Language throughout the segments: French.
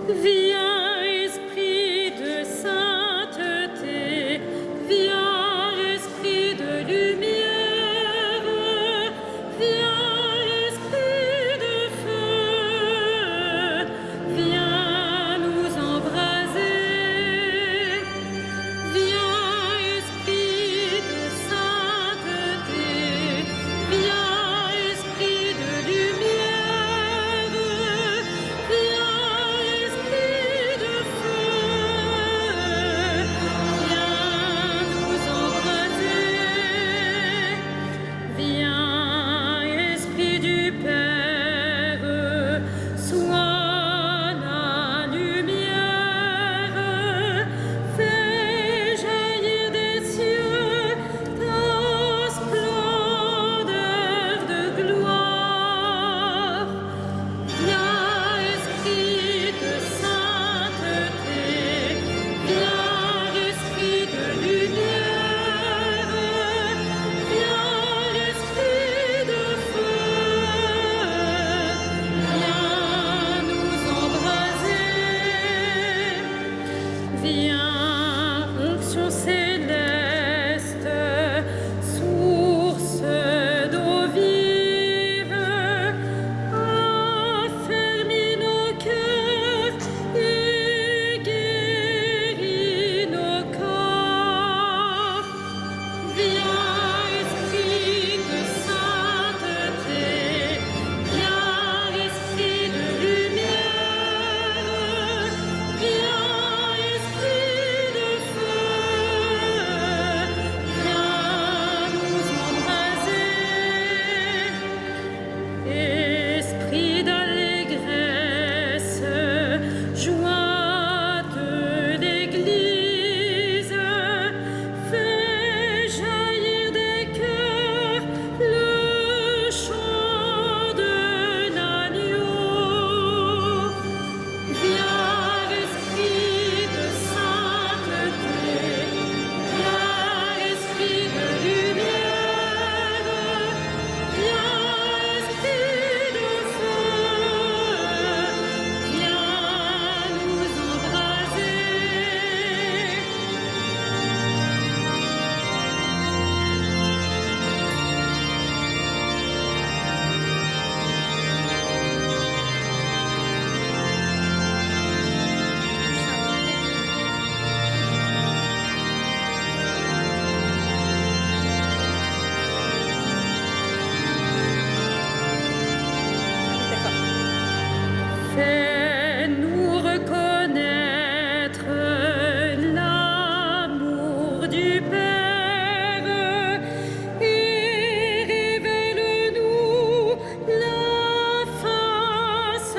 Viens, esprit de sainteté, viens, esprit de lumière, viens, esprit de feu, viens nous embraser. Viens, esprit de sainteté, viens, esprit de lumière, viens, esprit de feu, viens nous embraser. Viens, esprit du Père, sois la lumière, fais jaillir des cieux ta splendeur de gloire. Viens, esprit de sainteté, viens, esprit de lumière, viens, esprit de feu, viens nous embraser. Viens, onction céleste, source d'eau vive, affermis nos cœurs et guéris nos corps. Viens, esprit de sainteté, viens, esprit de lumière, viens, esprit de feu, viens nous embraser. Esprit d'allégresse, joie de l'Église, fais jaillir des cœurs le chant de l'agneau. Viens, esprit de sainteté, viens, esprit de lumière, viens, esprit de feu, viens nous embraser. Fais-nous reconnaître l'amour du Père et révèle-nous la face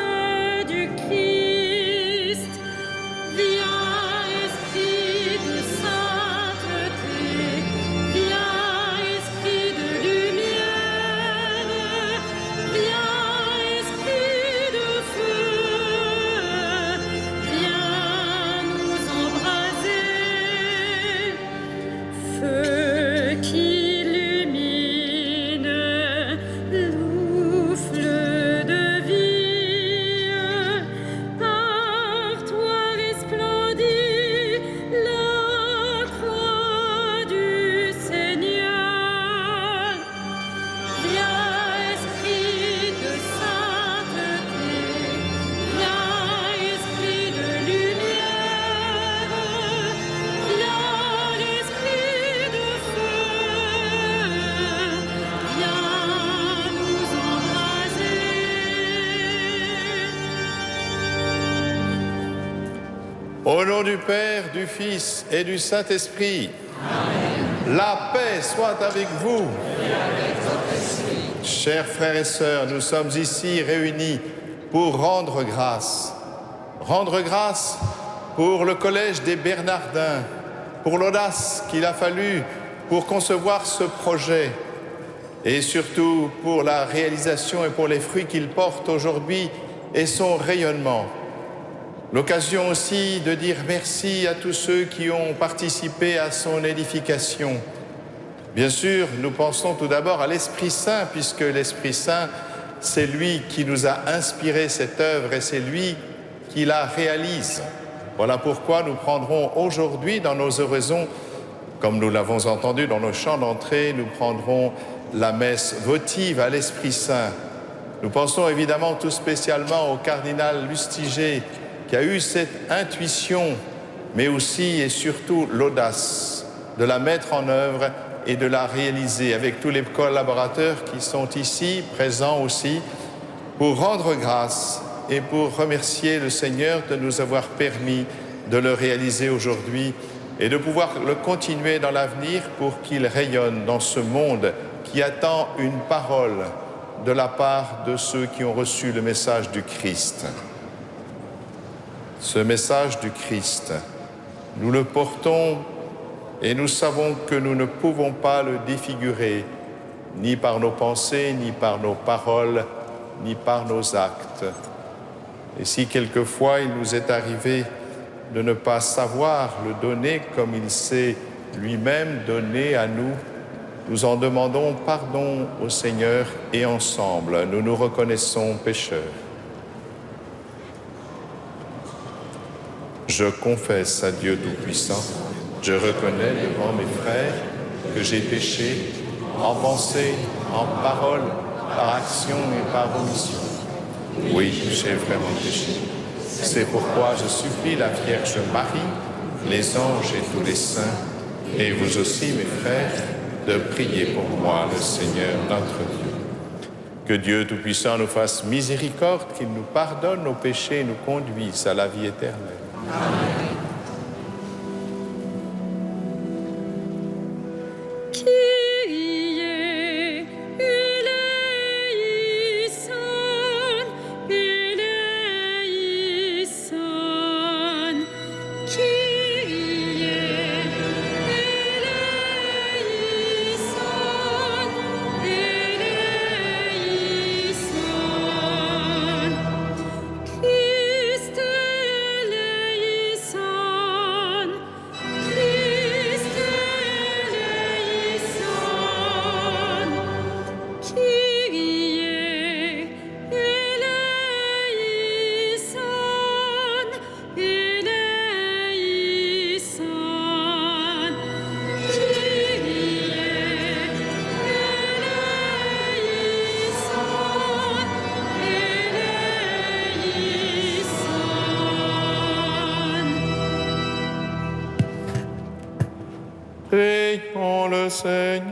du Christ. Viens, esprit de sainteté, viens, esprit de lumière, viens, esprit de feu, viens nous embraser. Feu qui illumine, louffle de vie, par toi resplendit la croix du Seigneur. Viens, esprit de sainteté, viens, esprit de lumière, viens, esprit de feu, viens nous embraser. Au nom du Père, du Fils et du Saint-Esprit. La paix soit avec vous. Chers frères et sœurs, nous sommes ici réunis pour rendre grâce. Rendre grâce pour le Collège des Bernardins, pour l'audace qu'il a fallu pour concevoir ce projet et surtout pour la réalisation et pour les fruits qu'il porte aujourd'hui et son rayonnement. L'occasion aussi de dire merci à tous ceux qui ont participé à son édification. Bien sûr, nous pensons tout d'abord à l'Esprit Saint, puisque l'Esprit Saint, c'est lui qui nous a inspiré cette œuvre et c'est lui qui la réalise. Voilà pourquoi nous prendrons aujourd'hui dans nos oraisons, comme nous l'avons entendu dans nos chants d'entrée, nous prendrons la messe votive à l'Esprit Saint. Nous pensons évidemment tout spécialement au cardinal Lustiger qui a eu cette intuition, mais aussi et surtout l'audace de la mettre en œuvre et de la réaliser avec tous les collaborateurs qui sont ici, présents aussi, pour rendre grâce et pour remercier le Seigneur de nous avoir permis de le réaliser aujourd'hui et de pouvoir le continuer dans l'avenir pour qu'il rayonne dans ce monde qui attend une parole de la part de ceux qui ont reçu le message du Christ. Ce message du Christ, nous le portons et nous savons que nous ne pouvons pas le défigurer, ni par nos pensées, ni par nos paroles, ni par nos actes. Et si quelquefois il nous est arrivé de ne pas savoir le donner comme il s'est lui-même donné à nous, nous en demandons pardon au Seigneur et ensemble, nous nous reconnaissons pécheurs. Je confesse à Dieu Tout-Puissant, je reconnais devant mes frères que j'ai péché en pensée, en parole, par action et par omission. Oui, j'ai vraiment péché. C'est pourquoi je supplie la Vierge Marie, les anges et tous les saints, et vous aussi, mes frères, de prier pour moi, le Seigneur notre Dieu. Que Dieu Tout-Puissant nous fasse miséricorde, qu'il nous pardonne nos péchés et nous conduise à la vie éternelle. Amen. Prions le Seigneur.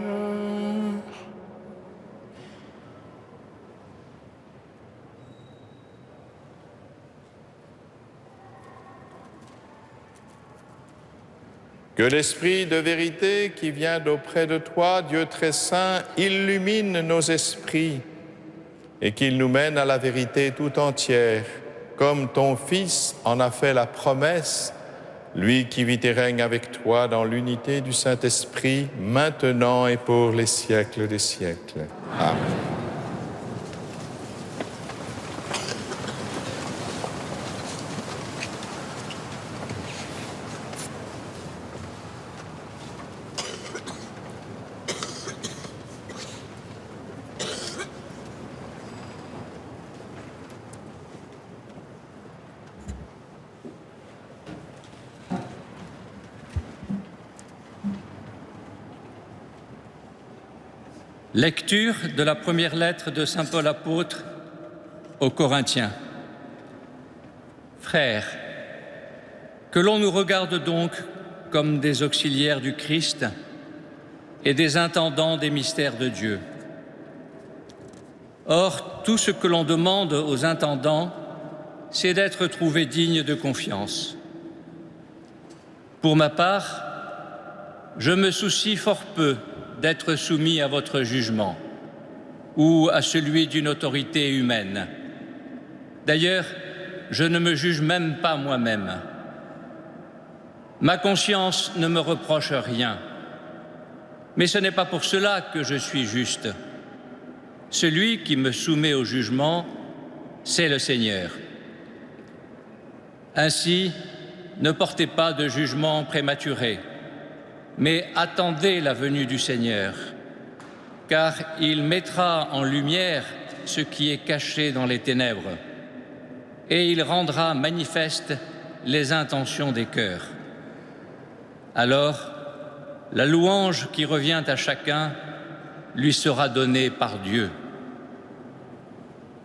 Que l'Esprit de vérité qui vient d'auprès de toi, Dieu très saint, illumine nos esprits et qu'il nous mène à la vérité tout entière, comme ton Fils en a fait la promesse, lui qui vit et règne avec toi dans l'unité du Saint-Esprit, maintenant et pour les siècles des siècles. Amen. Lecture de la première lettre de saint Paul apôtre aux Corinthiens. Frères, que l'on nous regarde donc comme des auxiliaires du Christ et des intendants des mystères de Dieu. Or, tout ce que l'on demande aux intendants, c'est d'être trouvés dignes de confiance. Pour ma part, je me soucie fort peu d'être soumis à votre jugement ou à celui d'une autorité humaine. D'ailleurs, je ne me juge même pas moi-même. Ma conscience ne me reproche rien. Mais ce n'est pas pour cela que je suis juste. Celui qui me soumet au jugement, c'est le Seigneur. Ainsi, ne portez pas de jugement prématuré, mais attendez la venue du Seigneur, car il mettra en lumière ce qui est caché dans les ténèbres et il rendra manifestes les intentions des cœurs. Alors, la louange qui revient à chacun lui sera donnée par Dieu.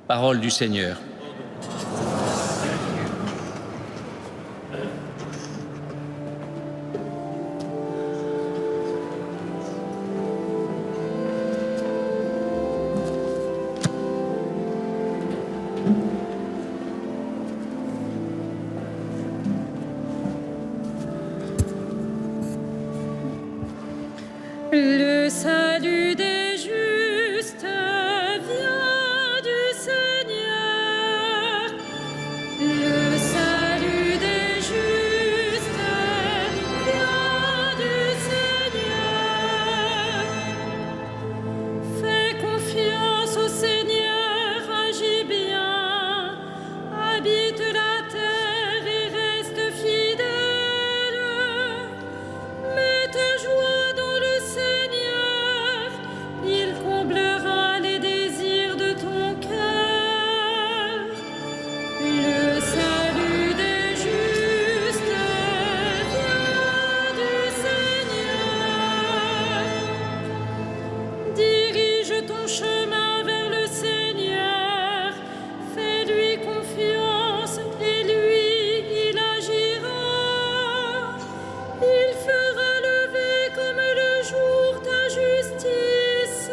Parole du Seigneur. Le salut des justes vient du Seigneur. Le salut des justes vient du Seigneur. Fais confiance au Seigneur, agis bien, habite la terre et reste fidèle. Mets ta joie dans le Seigneur, il comblera les désirs de ton cœur. Le salut des justes vient du Seigneur. Dirige ton chemin vers le Seigneur, fais-lui confiance et lui, il agira. Il fera lever comme le jour ta justice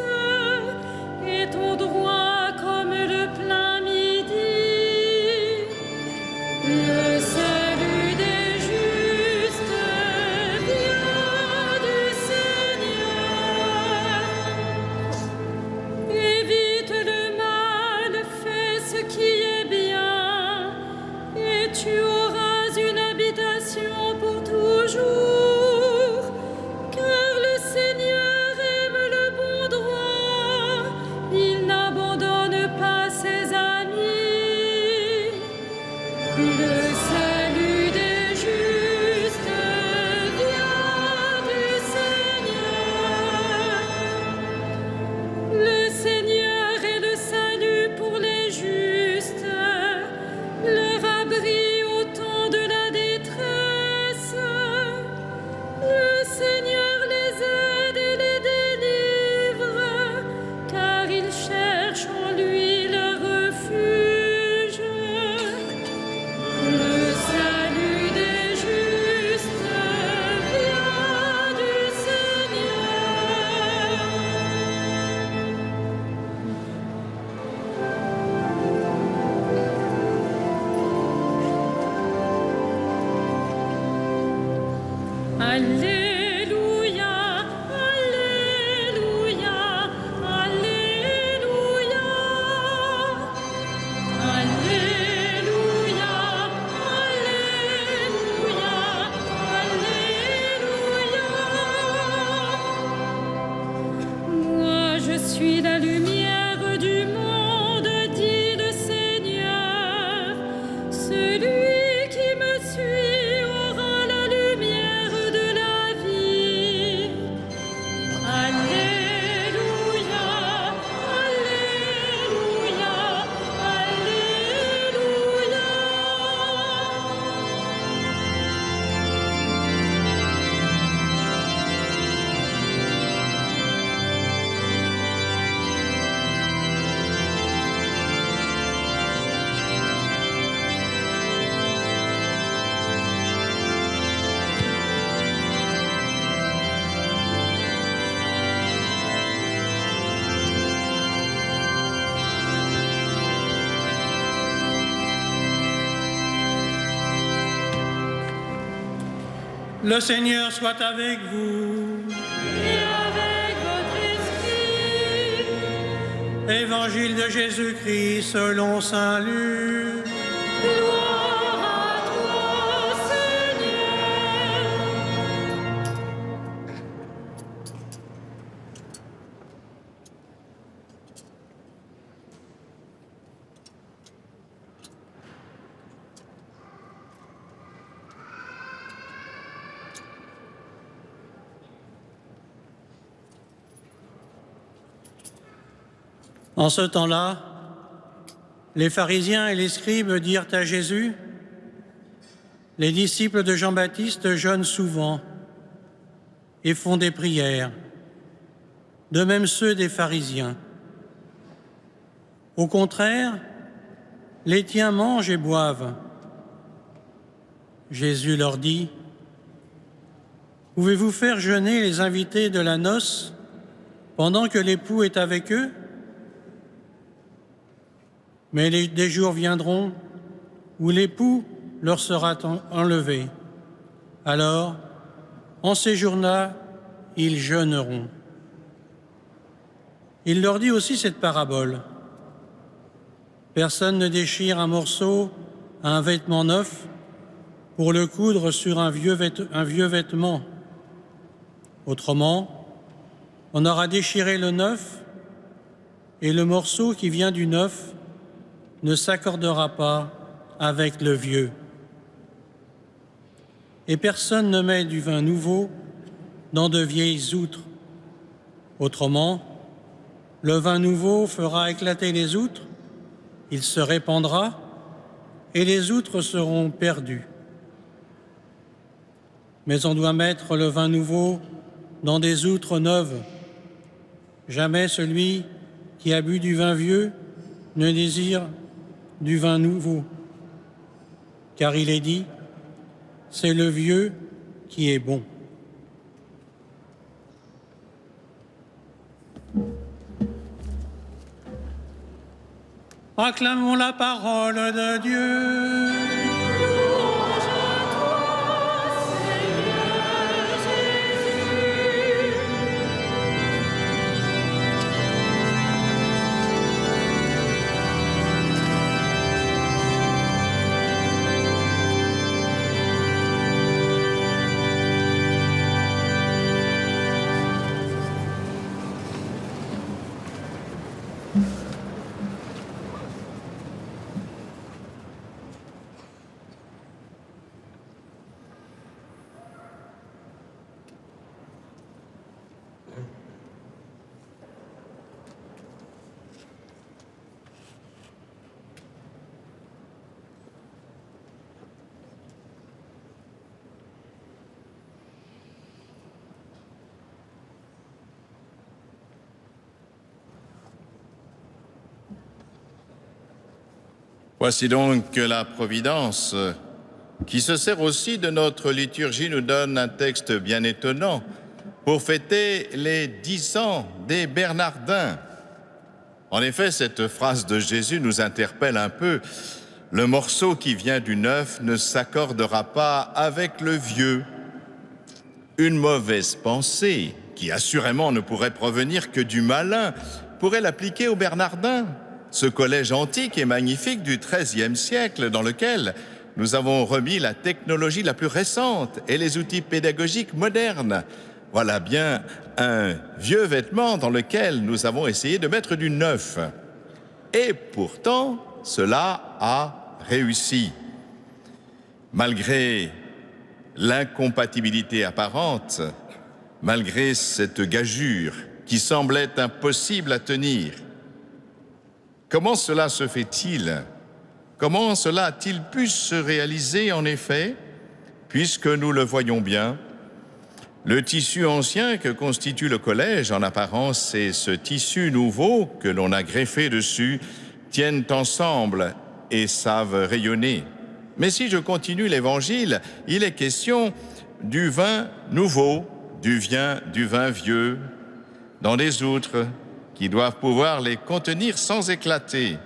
et ton droit comme le plein midi. Le salut des justes vient du Seigneur. Évite le mal, fais ce qui est bien, et tu auras une habitation pour toujours. Car le Seigneur aime le bon droit, il n'abandonne pas ses amis. Le salut des justes vient du Seigneur. Le Seigneur est le salut pour les justes, leur abri au temps de la détresse. Le Seigneur les aide et les délivre, car ils cherchent en lui leur refuge. Le salut des justes vient du Seigneur. Alléluia, Alléluia, Alléluia. Alléluia, Alléluia, Alléluia. Moi je suis la lumière du monde, dit le Seigneur. Celui qui me suit aura la lumière de la vie. Alléluia, Alléluia, Alléluia. Le Seigneur soit avec vous. Et avec votre esprit, Évangile de Jésus-Christ selon saint Luc. gloire à toi, Seigneur. En ce temps-là, Les pharisiens et les scribes dirent à Jésus, « Les disciples de Jean-Baptiste jeûnent souvent et font des prières, de même ceux des pharisiens. Au contraire, les tiens mangent et boivent. » Jésus leur dit, « Pouvez-vous faire jeûner les invités de la noce pendant que l'époux est avec eux ? Mais des jours viendront où l'époux leur sera enlevé. Alors, en ces jours-là, ils jeûneront. » Il leur dit aussi cette parabole. Personne ne déchire un morceau à un vêtement neuf pour le coudre sur un vieux vêtement. Autrement, on aura déchiré le neuf et le morceau qui vient du neuf ne s'accordera pas avec le vieux. Et personne ne met du vin nouveau dans de vieilles outres. Autrement, le vin nouveau fera éclater les outres, il se répandra et les outres seront perdues. Mais on doit mettre le vin nouveau dans des outres neuves. Jamais celui qui a bu du vin vieux ne désire du vin nouveau, car il est dit, c'est le vieux qui est bon. Acclamons la parole de Dieu. Voici donc que la Providence, qui se sert aussi de notre liturgie, nous donne un texte bien étonnant pour fêter les 10 ans des Bernardins. En effet, cette phrase de Jésus nous interpelle un peu. Le morceau qui vient du neuf ne s'accordera pas avec le vieux. Une mauvaise pensée, qui assurément ne pourrait provenir que du malin, pourrait l'appliquer aux Bernardins. Ce collège antique et magnifique du XIIIe siècle dans lequel nous avons remis la technologie la plus récente et les outils pédagogiques modernes. Voilà bien un vieux vêtement dans lequel nous avons essayé de mettre du neuf. Et pourtant, cela a réussi. Malgré l'incompatibilité apparente, malgré cette gageure qui semblait impossible à tenir, comment cela se fait-il? Comment cela a-t-il pu se réaliser en effet? Puisque nous le voyons bien, le tissu ancien que constitue le collège en apparence et ce tissu nouveau que l'on a greffé dessus tiennent ensemble et savent rayonner. Mais si je continue l'évangile, il est question du vin nouveau, du vin vieux, dans des outres, qui doivent pouvoir les contenir sans éclater.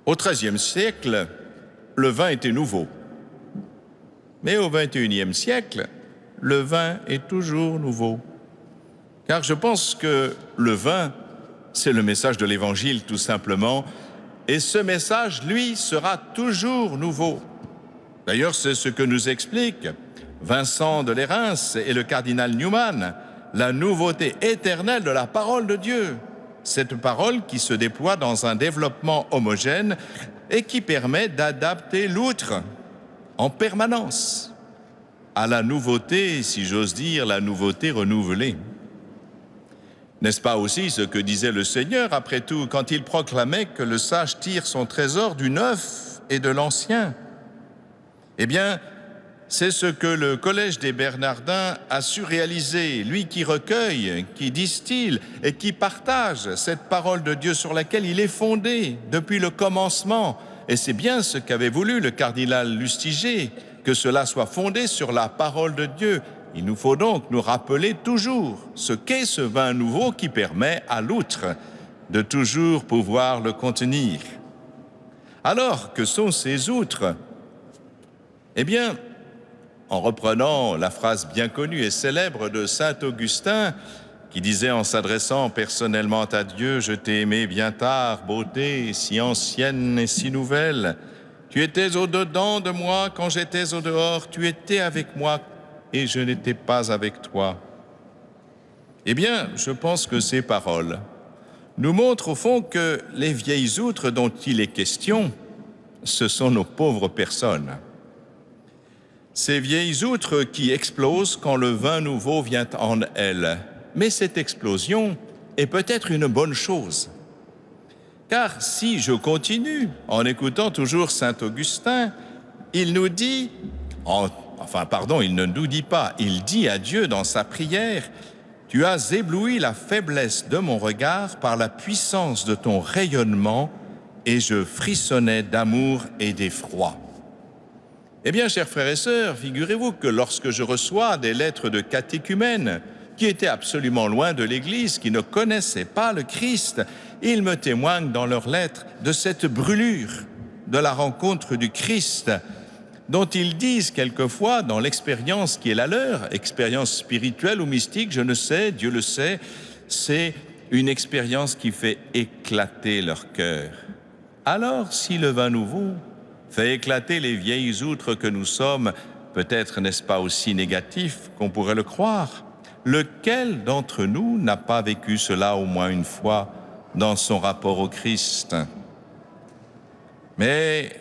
Au XIIIe siècle, le vin était nouveau. Mais au XXIe siècle, le vin est toujours nouveau. Car je pense que le vin, c'est le message de l'Évangile tout simplement, et ce message, lui, sera toujours nouveau. D'ailleurs, c'est ce que nous explique Vincent de Lérins et le cardinal Newman, la nouveauté éternelle de la parole de Dieu. Cette parole qui se déploie dans un développement homogène et qui permet d'adapter l'outre en permanence à la nouveauté, si j'ose dire, la nouveauté renouvelée. N'est-ce pas aussi ce que disait le Seigneur, après tout, quand il proclamait que le sage tire son trésor du neuf et de l'ancien? Eh bien, c'est ce que le Collège des Bernardins a su réaliser, lui qui recueille, qui distille et qui partage cette parole de Dieu sur laquelle il est fondé depuis le commencement. Et c'est bien ce qu'avait voulu le cardinal Lustiger, que cela soit fondé sur la parole de Dieu. Il nous faut donc nous rappeler toujours ce qu'est ce vin nouveau qui permet à l'outre de toujours pouvoir le contenir. Alors, que sont ces outres? Eh bien, en reprenant la phrase bien connue et célèbre de saint Augustin, qui disait en s'adressant personnellement à Dieu: « Je t'ai aimé bien tard, beauté, si ancienne et si nouvelle. Tu étais au-dedans de moi quand j'étais au dehors, tu étais avec moi et je n'étais pas avec toi. » Eh bien, je pense que ces paroles nous montrent au fond que les vieilles outres dont il est question, ce sont nos pauvres personnes. Ces vieilles outres qui explosent quand le vin nouveau vient en elles. Mais cette explosion est peut-être une bonne chose. Car si je continue, en écoutant toujours saint Augustin, il nous dit, il ne nous dit pas, il dit à Dieu dans sa prière: « Tu as ébloui la faiblesse de mon regard par la puissance de ton rayonnement, et je frissonnais d'amour et d'effroi. » Eh bien, chers frères et sœurs, figurez-vous que lorsque je reçois des lettres de catéchumènes qui étaient absolument loin de l'Église, qui ne connaissaient pas le Christ, ils me témoignent dans leurs lettres de cette brûlure de la rencontre du Christ, dont ils disent quelquefois, dans l'expérience qui est la leur, expérience spirituelle ou mystique, je ne sais, Dieu le sait, c'est une expérience qui fait éclater leur cœur. Alors, si le vin nouveau fait éclater les vieilles outres que nous sommes, peut-être n'est-ce pas aussi négatif qu'on pourrait le croire? Lequel d'entre nous n'a pas vécu cela au moins une fois dans son rapport au Christ? Mais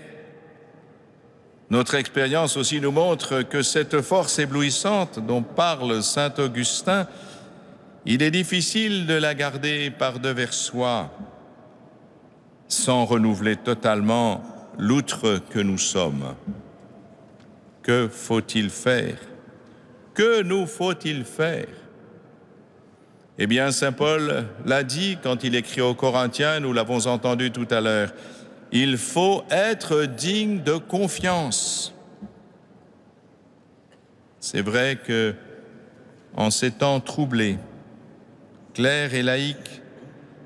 notre expérience aussi nous montre que cette force éblouissante dont parle saint Augustin, il est difficile de la garder par devers soi sans renouveler totalement l'outre que nous sommes. Que faut-il faire? Que nous faut-il faire? Eh bien, saint Paul l'a dit quand il écrit aux Corinthiens, nous l'avons entendu tout à l'heure, il faut être digne de confiance. C'est vrai que, en ces temps troublés, clercs et laïcs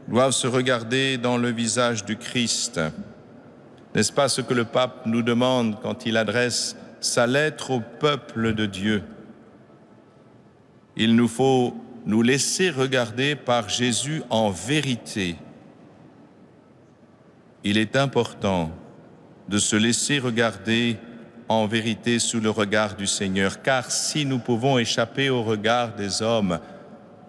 doivent se regarder dans le visage du Christ. N'est-ce pas ce que le pape nous demande quand il adresse sa lettre au peuple de Dieu? Il nous faut nous laisser regarder par Jésus en vérité. Il est important de se laisser regarder en vérité sous le regard du Seigneur, car si nous pouvons échapper au regard des hommes,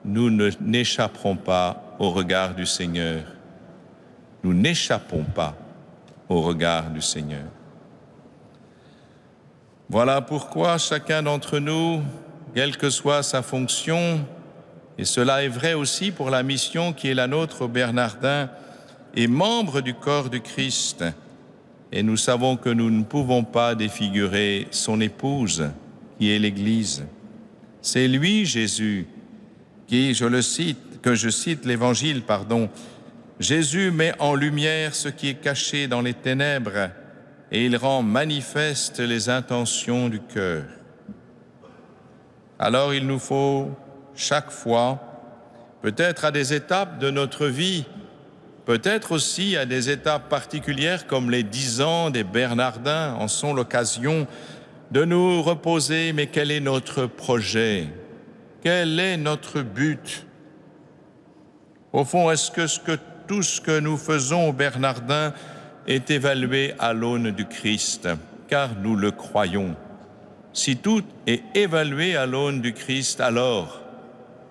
nous n'échapperons pas au regard du Seigneur. Nous n'échappons pas au regard du Seigneur. Voilà pourquoi chacun d'entre nous, quelle que soit sa fonction, et cela est vrai aussi pour la mission qui est la nôtre aux Bernardins, est membre du corps du Christ. Et nous savons que nous ne pouvons pas défigurer son épouse, qui est l'Église. C'est lui, Jésus, que je cite l'Évangile, Jésus met en lumière ce qui est caché dans les ténèbres et il rend manifeste les intentions du cœur. Alors il nous faut chaque fois, peut-être à des étapes de notre vie, peut-être aussi à des étapes particulières comme les 10 ans des Bernardins en sont l'occasion, de nous reposer, mais quel est notre projet? Quel est notre but? Au fond, est-ce que tout ce que nous faisons aux Bernardins est évalué à l'aune du Christ? Car nous le croyons. Si tout est évalué à l'aune du Christ, alors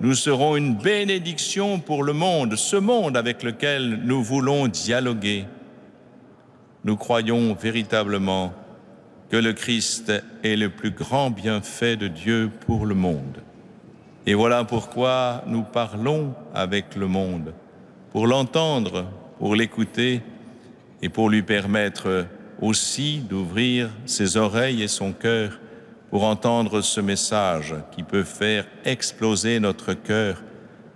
nous serons une bénédiction pour le monde, ce monde avec lequel nous voulons dialoguer. Nous croyons véritablement que le Christ est le plus grand bienfait de Dieu pour le monde. Et voilà pourquoi nous parlons avec le monde, pour l'entendre, pour l'écouter et pour lui permettre aussi d'ouvrir ses oreilles et son cœur pour entendre ce message qui peut faire exploser notre cœur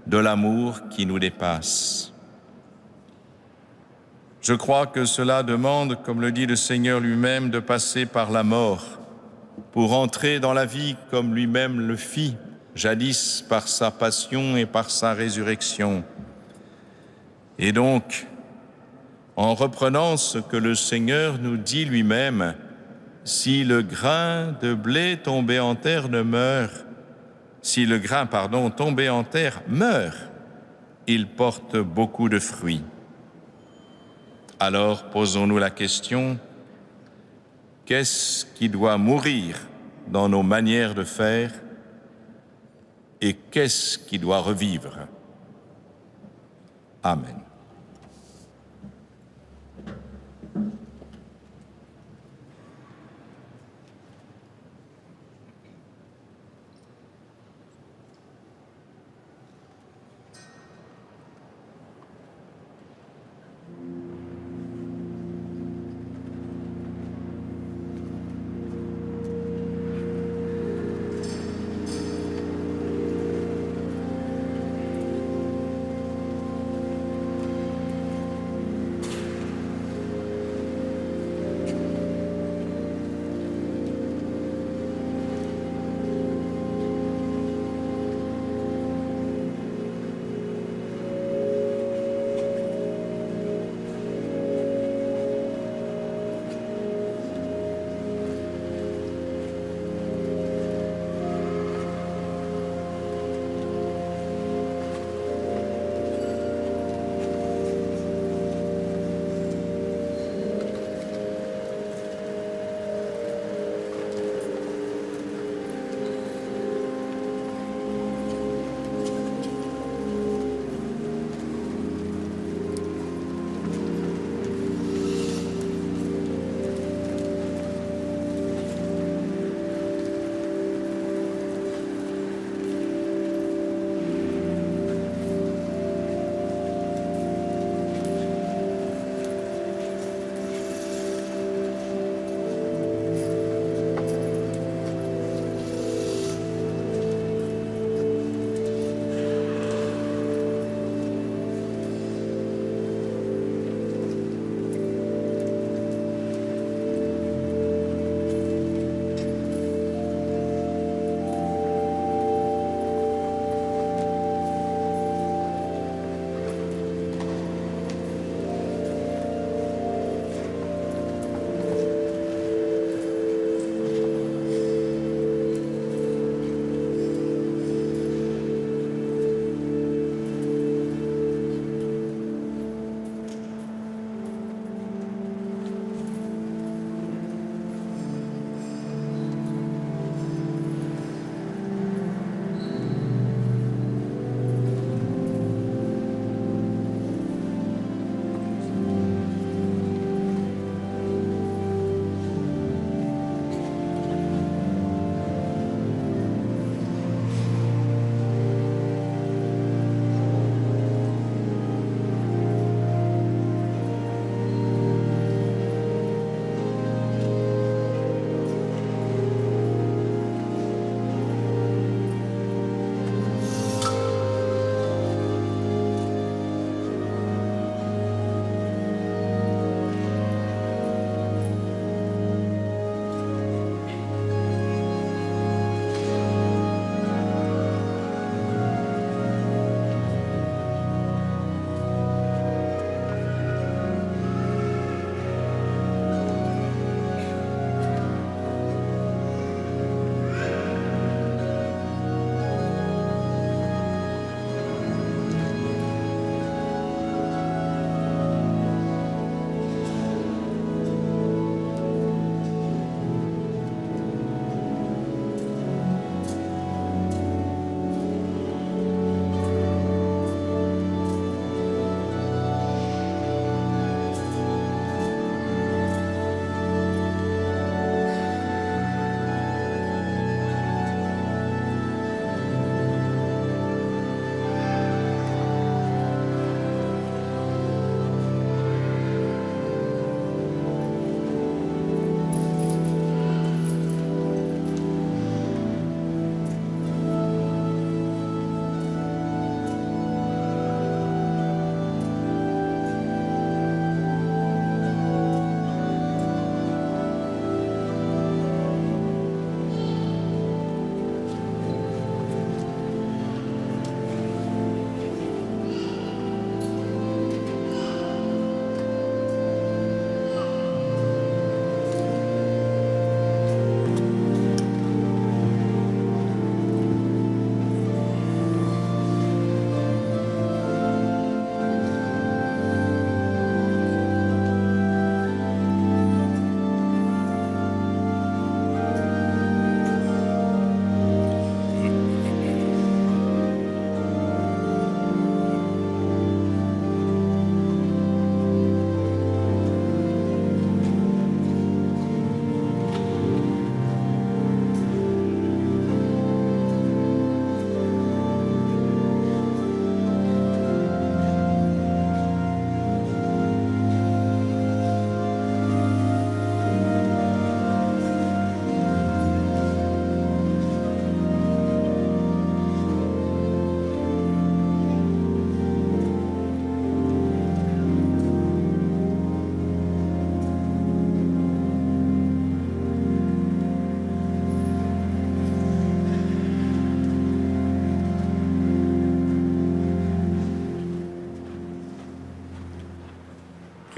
de l'amour qui nous dépasse. Je crois que cela demande, comme le dit le Seigneur lui-même, de passer par la mort pour entrer dans la vie comme lui-même le fit, jadis par sa passion et par sa résurrection. Et donc, en reprenant ce que le Seigneur nous dit lui-même, si le grain de blé tombé en terre ne meurt, si le grain, tombé en terre meurt, il porte beaucoup de fruits. Alors posons-nous la question, qu'est-ce qui doit mourir dans nos manières de faire et qu'est-ce qui doit revivre? Amen.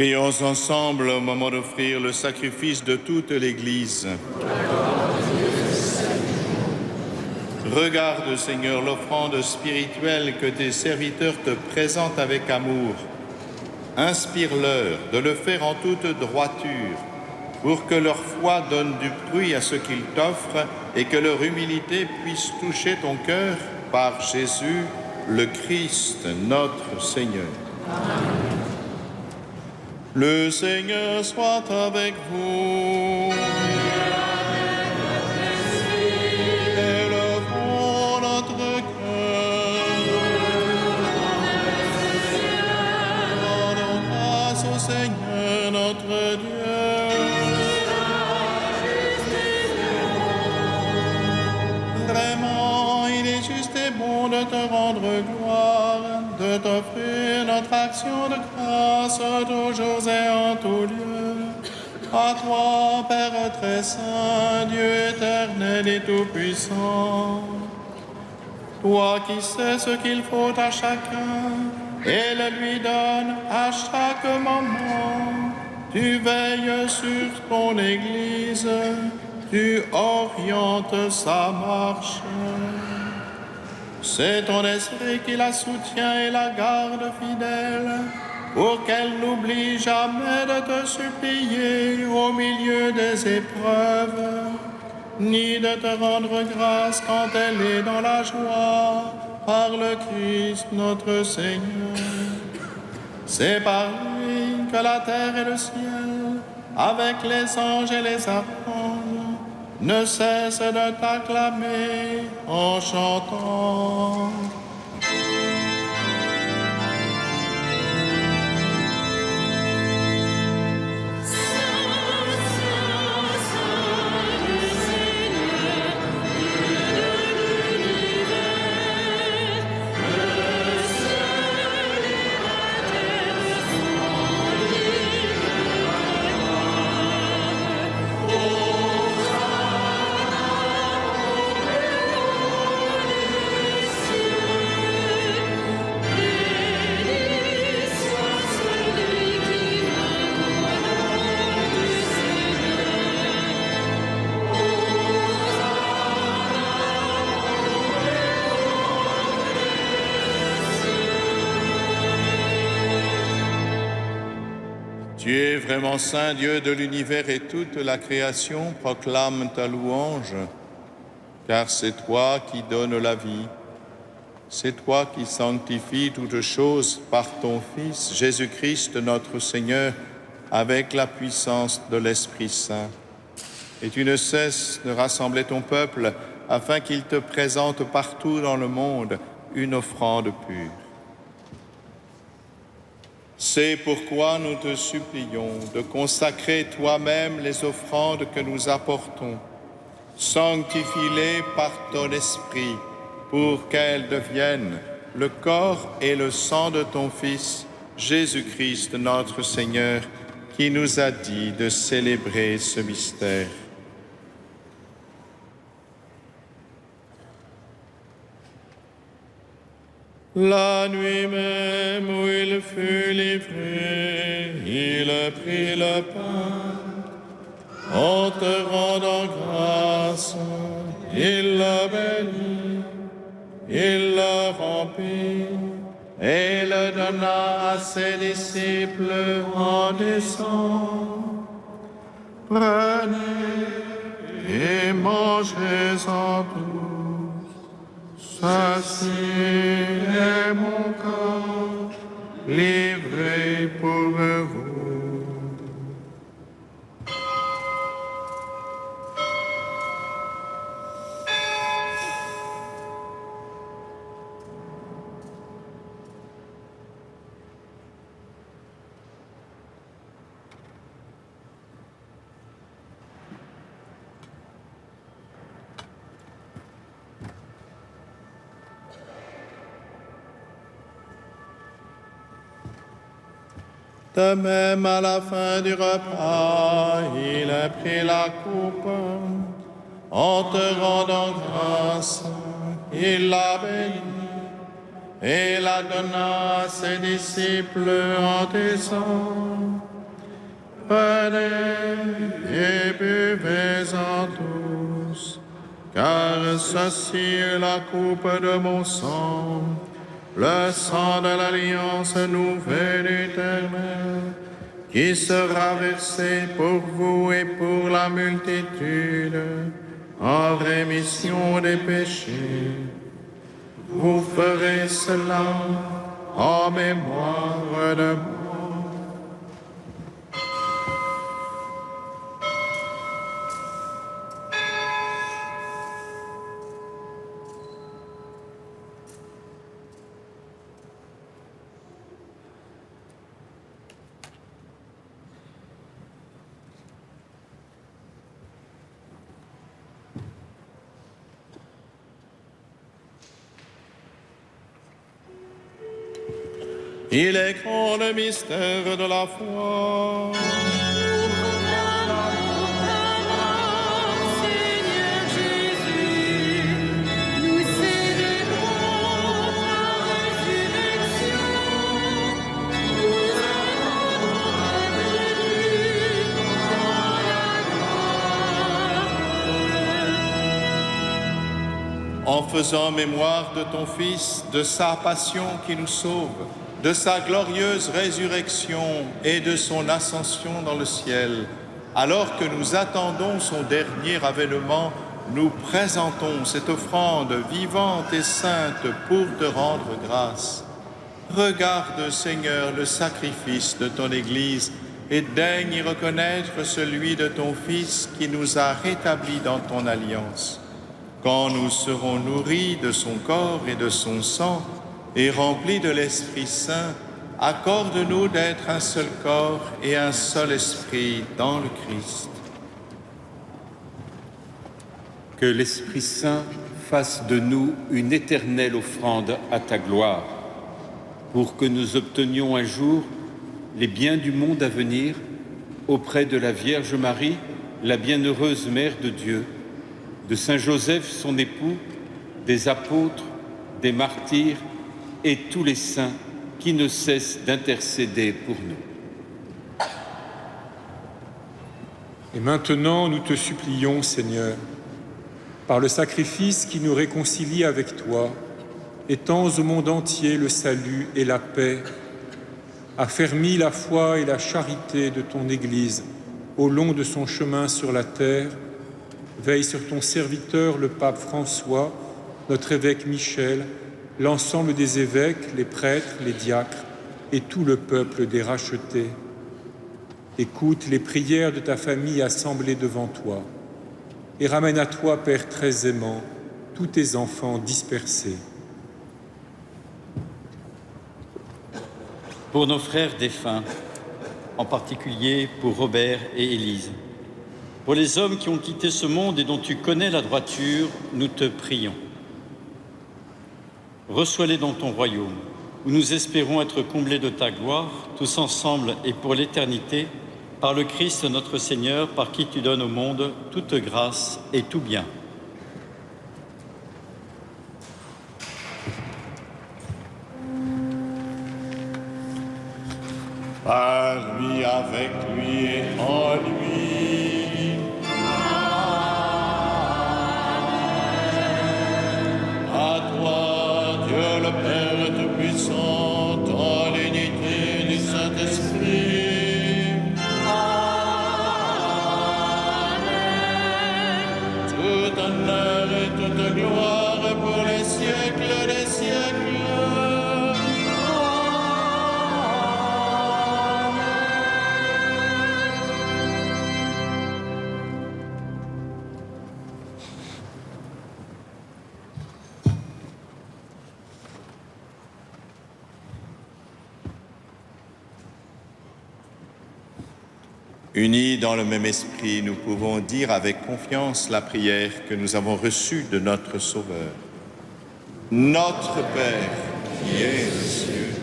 Prions ensemble au moment d'offrir le sacrifice de toute l'Église. Regarde, Seigneur, l'offrande spirituelle que tes serviteurs te présentent avec amour. Inspire-leur de le faire en toute droiture, pour que leur foi donne du fruit à ce qu'ils t'offrent et que leur humilité puisse toucher ton cœur par Jésus, le Christ, notre Seigneur. Amen. Le Seigneur soit avec vous. Élevons notre cœur. Rendons grâce au Seigneur notre Dieu. Vraiment, il est juste et bon de te rendre gloire, de t'offrir notre action de grâce toujours et en tout lieu. À toi, Père très saint, Dieu éternel et tout-puissant, toi qui sais ce qu'il faut à chacun et le lui donnes à chaque moment, tu veilles sur ton Église, tu orientes sa marche. C'est ton esprit qui la soutient et la garde fidèle, pour qu'elle n'oublie jamais de te supplier au milieu des épreuves, ni de te rendre grâce quand elle est dans la joie, par le Christ notre Seigneur. C'est par lui que la terre et le ciel, avec les anges et les archanges, ne cessent de t'acclamer en chantant. Tu es vraiment saint, Dieu de l'univers, et toute la création proclame ta louange, car c'est toi qui donnes la vie, c'est toi qui sanctifies toutes choses par ton Fils, Jésus-Christ notre Seigneur, avec la puissance de l'Esprit Saint. Et tu ne cesses de rassembler ton peuple afin qu'il te présente partout dans le monde une offrande pure. C'est pourquoi nous te supplions de consacrer toi-même les offrandes que nous apportons. Sanctifie-les par ton esprit pour qu'elles deviennent le corps et le sang de ton Fils, Jésus-Christ notre Seigneur, qui nous a dit de célébrer ce mystère. La nuit même où il fut livré, il a pris le pain. En te rendant grâce, il l'a béni, il l'a rempli et le donna à ses disciples en disant: Prenez et mangez-en tous. Ceci est mon corps, livré pour vous. De même, à la fin du repas, il a pris la coupe. En te rendant grâce, il l'a bénie et la donna à ses disciples en disant: Prenez et buvez-en tous, car ceci est la coupe de mon sang, le sang de l'alliance nouvelle éternelle, qui sera versé pour vous et pour la multitude, en rémission des péchés. Vous ferez cela en mémoire de moi. Il est grand le mystère de la foi. Nous proclamons ta mort, Seigneur Jésus. Nous célébrons ta résurrection. Nous attendons ta venue dans la gloire. En faisant mémoire de ton Fils, de sa passion qui nous sauve, de sa glorieuse résurrection et de son ascension dans le ciel, alors que nous attendons son dernier avènement, nous présentons cette offrande vivante et sainte pour te rendre grâce. Regarde, Seigneur, le sacrifice de ton Église et daigne y reconnaître celui de ton Fils qui nous a rétablis dans ton alliance. Quand nous serons nourris de son corps et de son sang, et remplis de l'Esprit Saint, accorde-nous d'être un seul corps et un seul esprit dans le Christ. Que l'Esprit Saint fasse de nous une éternelle offrande à ta gloire, pour que nous obtenions un jour les biens du monde à venir auprès de la Vierge Marie, la bienheureuse Mère de Dieu, de Saint Joseph, son époux, des apôtres, des martyrs, et tous les saints qui ne cessent d'intercéder pour nous. Et maintenant, nous te supplions, Seigneur, par le sacrifice qui nous réconcilie avec toi, étends au monde entier le salut et la paix, affermis la foi et la charité de ton Église au long de son chemin sur la terre, veille sur ton serviteur, le pape François, notre évêque Michel, l'ensemble des évêques, les prêtres, les diacres et tout le peuple des rachetés. Écoute les prières de ta famille assemblée devant toi et ramène à toi, Père très aimant, tous tes enfants dispersés. Pour nos frères défunts, en particulier pour Robert et Élise, pour les hommes qui ont quitté ce monde et dont tu connais la droiture, nous te prions. Reçois-les dans ton royaume, où nous espérons être comblés de ta gloire, tous ensemble et pour l'éternité, par le Christ notre Seigneur, par qui tu donnes au monde toute grâce et tout bien. Par lui, avec lui et en lui. À toi, Dieu le Père Tout-Puissant, dans l'unité du Saint-Esprit. Tout honneur et toute gloire pour les siècles des siècles. Unis dans le même esprit, nous pouvons dire avec confiance la prière que nous avons reçue de notre Sauveur. Notre Père, qui es aux cieux,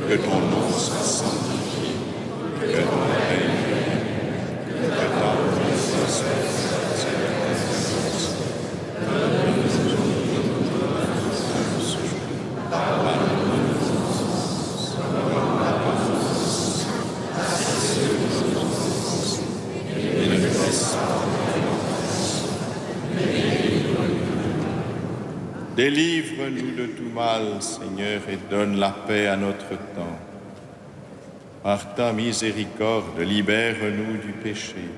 que ton nom soit sanctifié, que ton règne vienne, que ta volonté soit faite sur la terre. Donne-nous aujourd'hui notre pain de ce jour. Pardonne-nous nos offenses, comme nous pardonnons aussi à ceux qui nous ont offensés. Délivre-nous de tout mal, Seigneur, et donne la paix à notre temps. Par ta miséricorde, libère-nous du péché.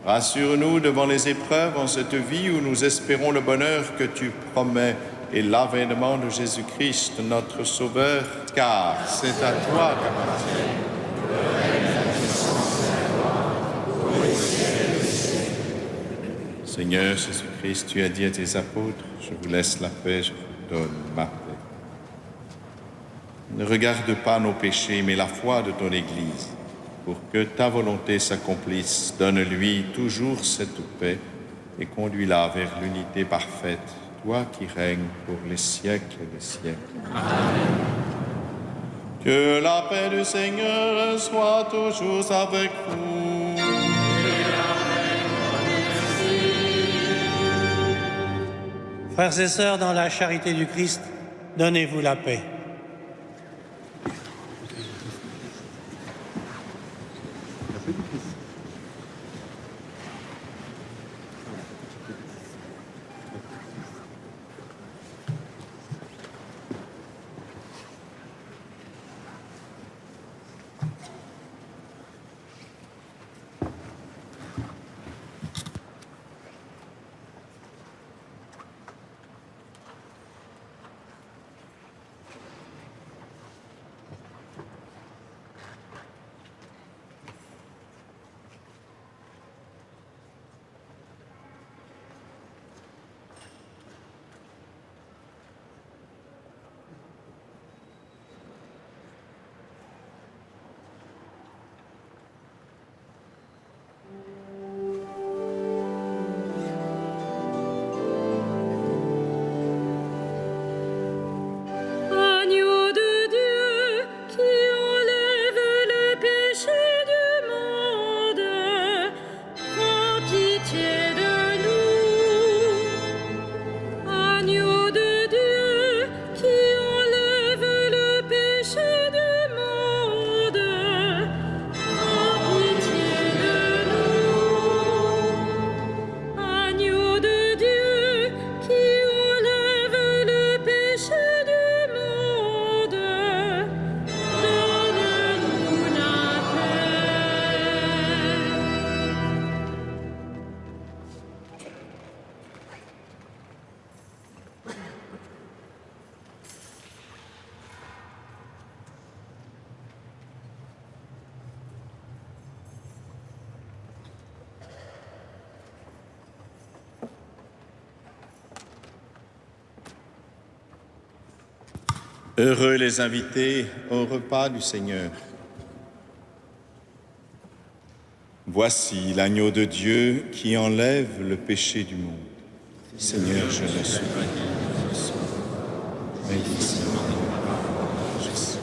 Rassure-nous devant les épreuves en cette vie où nous espérons le bonheur que tu promets et l'avènement de Jésus-Christ, notre Sauveur, car c'est à toi qu'appartient. Seigneur Jésus-Christ, tu as dit à tes apôtres, je vous laisse la paix, je vous donne ma paix. Ne regarde pas nos péchés, mais la foi de ton Église. Pour que ta volonté s'accomplisse, donne-lui toujours cette paix et conduis-la vers l'unité parfaite, toi qui règnes pour les siècles des siècles. Amen. Que la paix du Seigneur soit toujours avec vous. Frères et sœurs, dans la charité du Christ, donnez-vous la paix. Heureux les invités au repas du Seigneur. Voici l'agneau de Dieu qui enlève le péché du monde. Seigneur, je ne suis pas digne, mais dis Jésus.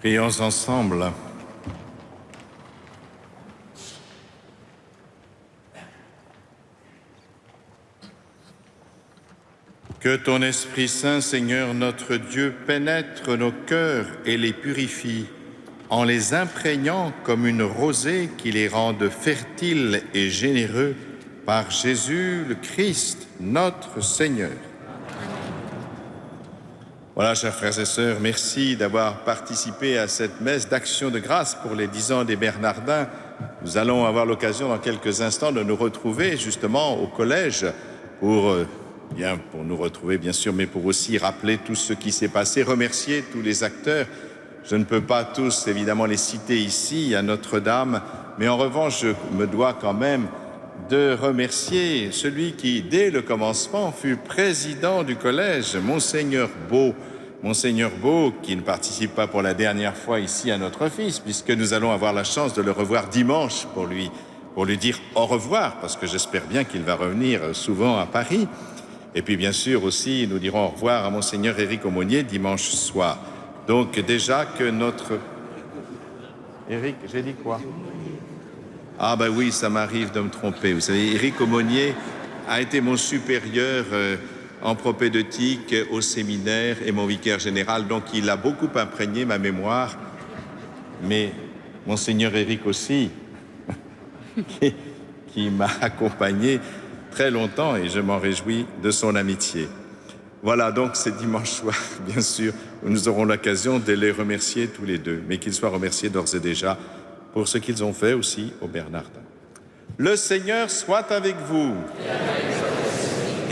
Prions ensemble. Que ton Esprit Saint, Seigneur notre Dieu, pénètre nos cœurs et les purifie, en les imprégnant comme une rosée qui les rende fertiles et généreux par Jésus le Christ, notre Seigneur. Voilà, chers frères et sœurs, merci d'avoir participé à cette messe d'action de grâce pour les 10 ans des Bernardins. Nous allons avoir l'occasion dans quelques instants de nous retrouver justement au collège pour nous retrouver bien sûr, mais pour aussi rappeler tout ce qui s'est passé, remercier tous les acteurs. Je ne peux pas tous évidemment les citer ici à Notre-Dame, mais en revanche, je me dois quand même de remercier celui qui, dès le commencement, fut président du collège, Monseigneur Beau. Monseigneur Beau, qui ne participe pas pour la dernière fois ici à notre office, puisque nous allons avoir la chance de le revoir dimanche pour lui dire au revoir, parce que j'espère bien qu'il va revenir souvent à Paris. Et puis bien sûr aussi, nous dirons au revoir à Monseigneur Éric Aumônier dimanche soir. Donc déjà que notre... Éric, j'ai dit quoi? Ah ben oui, ça m'arrive de me tromper. Vous savez, Éric Aumônier a été mon supérieur en propédeutique au séminaire et mon vicaire général, donc il a beaucoup imprégné ma mémoire. Mais Monseigneur Éric aussi, qui m'a accompagné très longtemps et je m'en réjouis de son amitié. Voilà, donc c'est dimanche soir, bien sûr, où nous aurons l'occasion de les remercier tous les deux, mais qu'ils soient remerciés d'ores et déjà pour ce qu'ils ont fait aussi aux Bernardins. Le Seigneur soit avec vous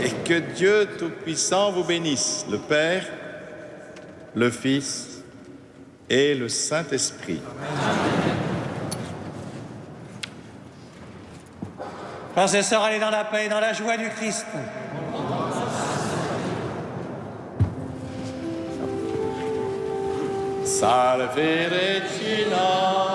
et que Dieu Tout-Puissant vous bénisse, le Père, le Fils et le Saint-Esprit. Frères et sœurs, allez dans la paix et dans la joie du Christ. Salve Regina.